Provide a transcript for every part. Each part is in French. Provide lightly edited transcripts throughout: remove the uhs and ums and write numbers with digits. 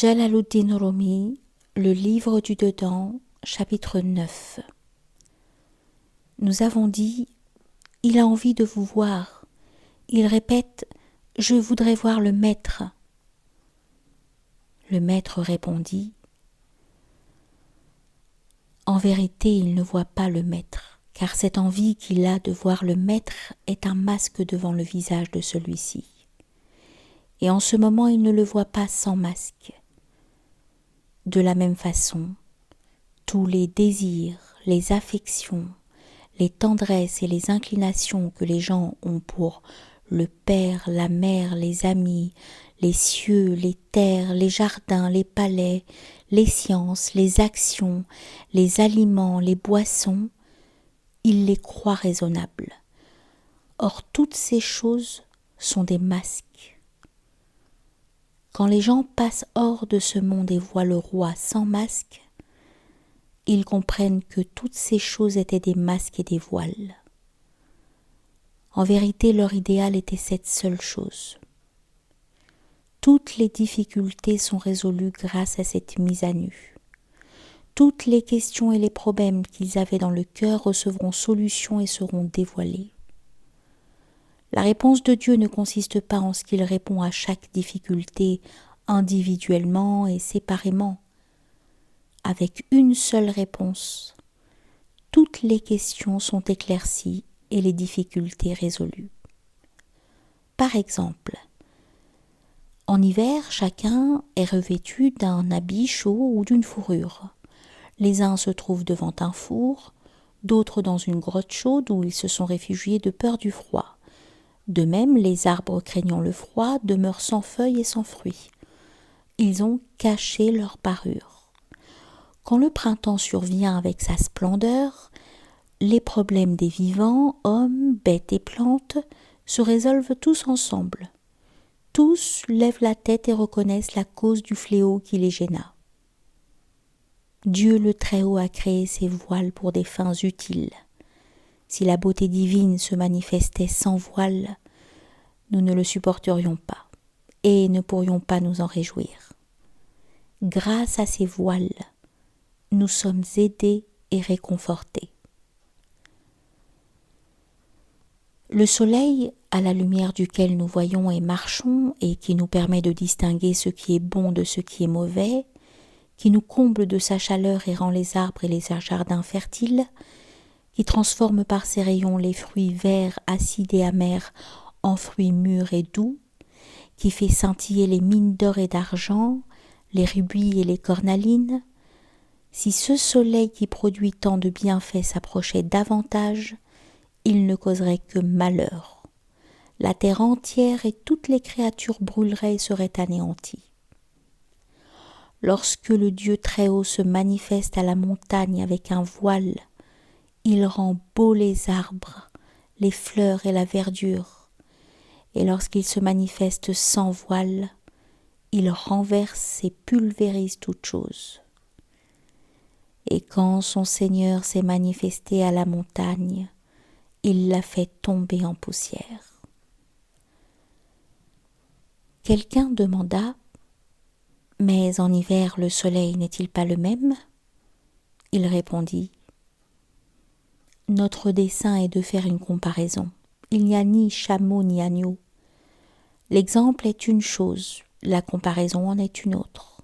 Jalaluddin Rumi, le livre du dedans, chapitre 9. Nous avons dit, il a envie de vous voir. Il répète, je voudrais voir le maître. Le maître répondit, en vérité, il ne voit pas le maître, car cette envie qu'il a de voir le maître est un masque devant le visage de celui-ci. Et en ce moment, il ne le voit pas sans masque. De la même façon, tous les désirs, les affections, les tendresses et les inclinations que les gens ont pour le père, la mère, les amis, les cieux, les terres, les jardins, les palais, les sciences, les actions, les aliments, les boissons, ils les croient raisonnables. Or, toutes ces choses sont des masques. Quand les gens passent hors de ce monde et voient le roi sans masque, ils comprennent que toutes ces choses étaient des masques et des voiles. En vérité, leur idéal était cette seule chose. Toutes les difficultés sont résolues grâce à cette mise à nu. Toutes les questions et les problèmes qu'ils avaient dans le cœur recevront solution et seront dévoilés. La réponse de Dieu ne consiste pas en ce qu'il répond à chaque difficulté individuellement et séparément. Avec une seule réponse, toutes les questions sont éclaircies et les difficultés résolues. Par exemple, en hiver, chacun est revêtu d'un habit chaud ou d'une fourrure. Les uns se trouvent devant un four, d'autres dans une grotte chaude où ils se sont réfugiés de peur du froid. De même, les arbres craignant le froid demeurent sans feuilles et sans fruits. Ils ont caché leur parure. Quand le printemps survient avec sa splendeur, les problèmes des vivants, hommes, bêtes et plantes, se résolvent tous ensemble. Tous lèvent la tête et reconnaissent la cause du fléau qui les gêna. Dieu le Très-Haut a créé ces voiles pour des fins utiles. Si la beauté divine se manifestait sans voile, nous ne le supporterions pas et ne pourrions pas nous en réjouir. Grâce à ces voiles, nous sommes aidés et réconfortés. Le soleil, à la lumière duquel nous voyons et marchons et qui nous permet de distinguer ce qui est bon de ce qui est mauvais, qui nous comble de sa chaleur et rend les arbres et les jardins fertiles, qui transforme par ses rayons les fruits verts, acides et amers en fruits mûrs et doux, qui fait scintiller les mines d'or et d'argent, les rubis et les cornalines, si ce soleil qui produit tant de bienfaits s'approchait davantage, il ne causerait que malheur. La terre entière et toutes les créatures brûleraient et seraient anéanties. Lorsque le Dieu Très-Haut se manifeste à la montagne avec un voile, il rend beaux les arbres, les fleurs et la verdure. Et lorsqu'il se manifeste sans voile, il renverse et pulvérise toutes choses. Et quand son Seigneur s'est manifesté à la montagne, il l'a fait tomber en poussière. Quelqu'un demanda, « Mais en hiver, le soleil n'est-il pas le même ?» Il répondit, « Notre dessein est de faire une comparaison. Il n'y a ni chameau ni agneau. L'exemple est une chose, la comparaison en est une autre.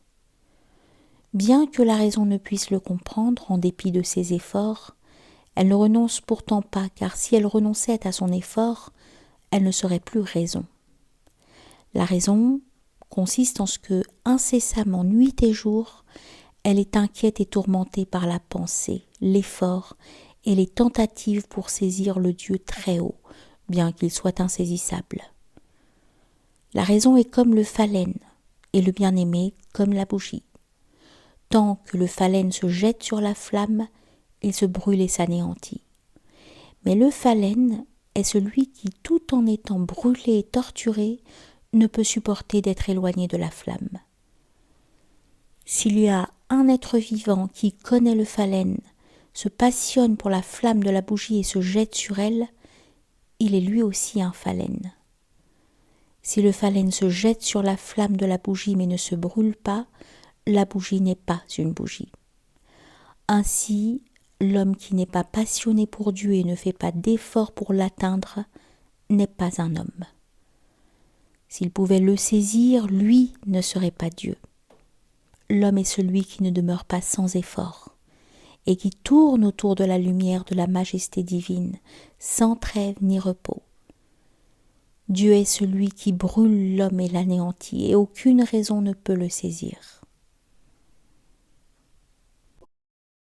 Bien que la raison ne puisse le comprendre en dépit de ses efforts, elle ne renonce pourtant pas, car si elle renonçait à son effort, elle ne serait plus raison. La raison consiste en ce que, incessamment, nuit et jour, elle est inquiète et tourmentée par la pensée, l'effort et les tentatives pour saisir le Dieu Très-Haut, bien qu'il soit insaisissable. La raison est comme le phalène, et le bien-aimé comme la bougie. Tant que le phalène se jette sur la flamme, il se brûle et s'anéantit. Mais le phalène est celui qui, tout en étant brûlé et torturé, ne peut supporter d'être éloigné de la flamme. S'il y a un être vivant qui connaît le phalène, se passionne pour la flamme de la bougie et se jette sur elle, il est lui aussi un phalène. Si le phalène se jette sur la flamme de la bougie mais ne se brûle pas, la bougie n'est pas une bougie. Ainsi, l'homme qui n'est pas passionné pour Dieu et ne fait pas d'effort pour l'atteindre n'est pas un homme. S'il pouvait le saisir, lui ne serait pas Dieu. L'homme est celui qui ne demeure pas sans effort et qui tourne autour de la lumière de la majesté divine, sans trêve ni repos. Dieu est celui qui brûle l'homme et l'anéantit, et aucune raison ne peut le saisir.